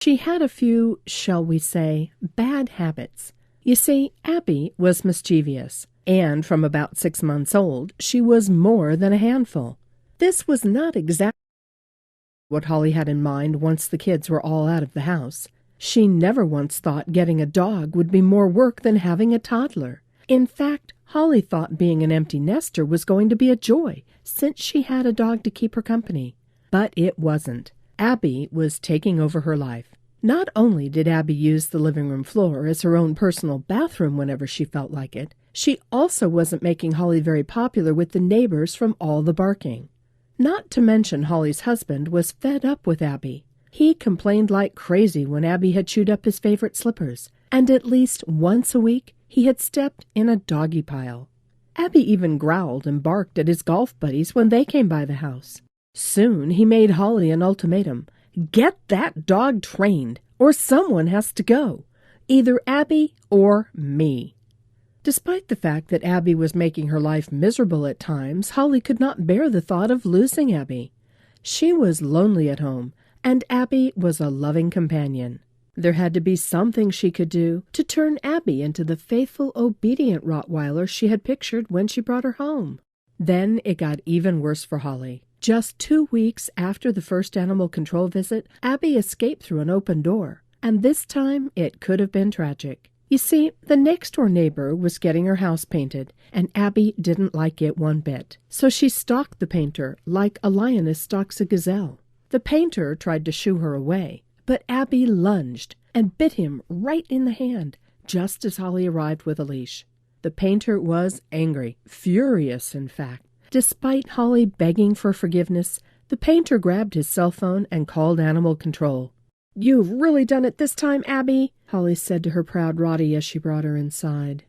She had a few, shall we say, bad habits. You see, Abby was mischievous, and from about 6 months old, she was more than a handful. This was not exactly what Holly had in mind once the kids were all out of the house. She never once thought getting a dog would be more work than having a toddler. In fact, Holly thought being an empty nester was going to be a joy, since she had a dog to keep her company. But it wasn't. Abby was taking over her life. Not only did Abby use the living room floor as her own personal bathroom whenever she felt like it, she also wasn't making Holly very popular with the neighbors from all the barking. Not to mention Holly's husband was fed up with Abby. He complained like crazy when Abby had chewed up his favorite slippers, and at least once a week he had stepped in a doggy pile. Abby even growled and barked at his golf buddies when they came by the house. Soon he made Holly an ultimatum. Get that dog trained, or someone has to go. Either Abby or me. Despite the fact that Abby was making her life miserable at times, Holly could not bear the thought of losing Abby. She was lonely at home, and Abby was a loving companion. There had to be something she could do to turn Abby into the faithful, obedient Rottweiler she had pictured when she brought her home. Then it got even worse for Holly. Just 2 weeks after the first animal control visit, Abby escaped through an open door, and this time it could have been tragic. You see, the next-door neighbor was getting her house painted, and Abby didn't like it one bit. So she stalked the painter like a lioness stalks a gazelle. The painter tried to shoo her away, but Abby lunged and bit him right in the hand, just as Holly arrived with a leash. The painter was angry, furious in fact. Despite Holly begging for forgiveness, the painter grabbed his cell phone and called animal control. "You've really done it this time, Abby," Holly said to her proud Rottie as she brought her inside.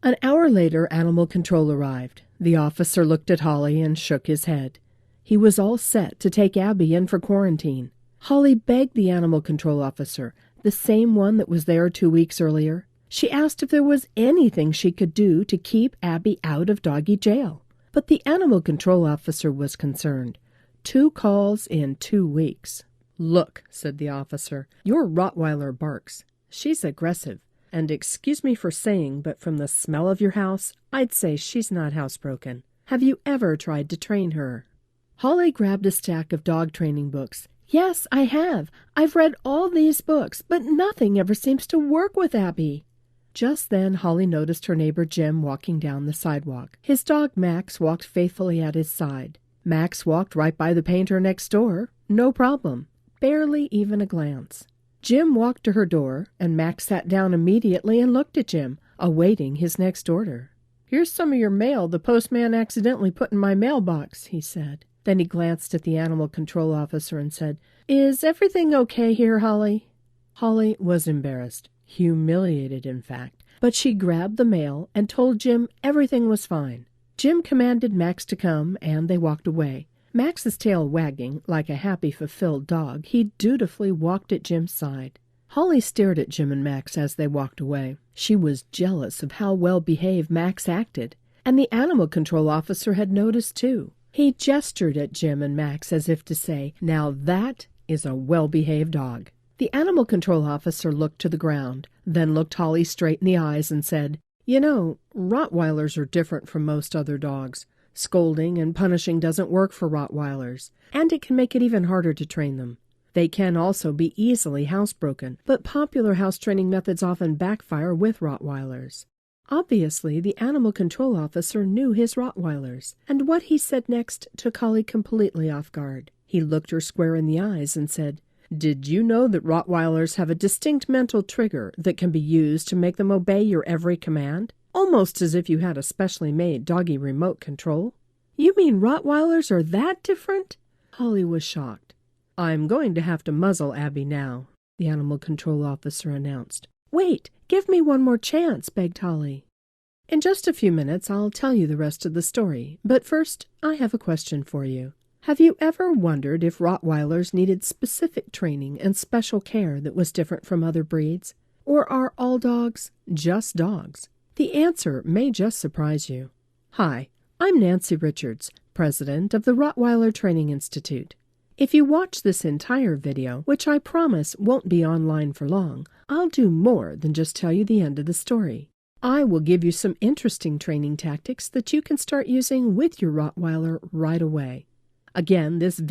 An hour later, animal control arrived. The officer looked at Holly and shook his head. He was all set to take Abby in for quarantine. Holly begged the animal control officer, the same one that was there 2 weeks earlier. She asked if there was anything she could do to keep Abby out of doggy jail. But the animal control officer was concerned. 2 calls in 2 weeks. "Look," said the officer, "your Rottweiler barks. She's aggressive. And excuse me for saying, but from the smell of your house, I'd say she's not housebroken. Have you ever tried to train her?" Holly grabbed a stack of dog training books. "Yes, I have. I've read all these books, but nothing ever seems to work with Abby." Just then Holly noticed her neighbor Jim walking down the sidewalk. His dog Max walked faithfully at his side. Max walked right by the painter next door. No problem. Barely even a glance. Jim walked to her door, and Max sat down immediately and looked at Jim, awaiting his next order. "Here's some of your mail the postman accidentally put in my mailbox," he said. Then he glanced at the animal control officer and said, "Is everything okay here, Holly?" Holly was embarrassed. Humiliated, in fact, but she grabbed the mail and told Jim everything was fine. Jim commanded Max to come, and they walked away. Max's tail wagging, like a happy, fulfilled dog, he dutifully walked at Jim's side. Holly stared at Jim and Max as they walked away. She was jealous of how well-behaved Max acted, and the animal control officer had noticed too. He gestured at Jim and Max as if to say, "Now that is a well-behaved dog." The animal control officer looked to the ground, then looked Holly straight in the eyes and said, "You know, Rottweilers are different from most other dogs. Scolding and punishing doesn't work for Rottweilers, and it can make it even harder to train them. They can also be easily housebroken, but popular house training methods often backfire with Rottweilers." Obviously, the animal control officer knew his Rottweilers, and what he said next took Holly completely off guard. He looked her square in the eyes and said, "Did you know that Rottweilers have a distinct mental trigger that can be used to make them obey your every command? Almost as if you had a specially made doggy remote control." "You mean Rottweilers are that different?" Holly was shocked. "I'm going to have to muzzle Abby now," the animal control officer announced. "Wait, give me one more chance," begged Holly. "In just a few minutes I'll tell you the rest of the story, but first I have a question for you. Have you ever wondered if Rottweilers needed specific training and special care that was different from other breeds? Or are all dogs just dogs? The answer may just surprise you. Hi, I'm Nancy Richards, president of the Rottweiler Training Institute. If you watch this entire video, which I promise won't be online for long, I'll do more than just tell you the end of the story. I will give you some interesting training tactics that you can start using with your Rottweiler right away. Again, this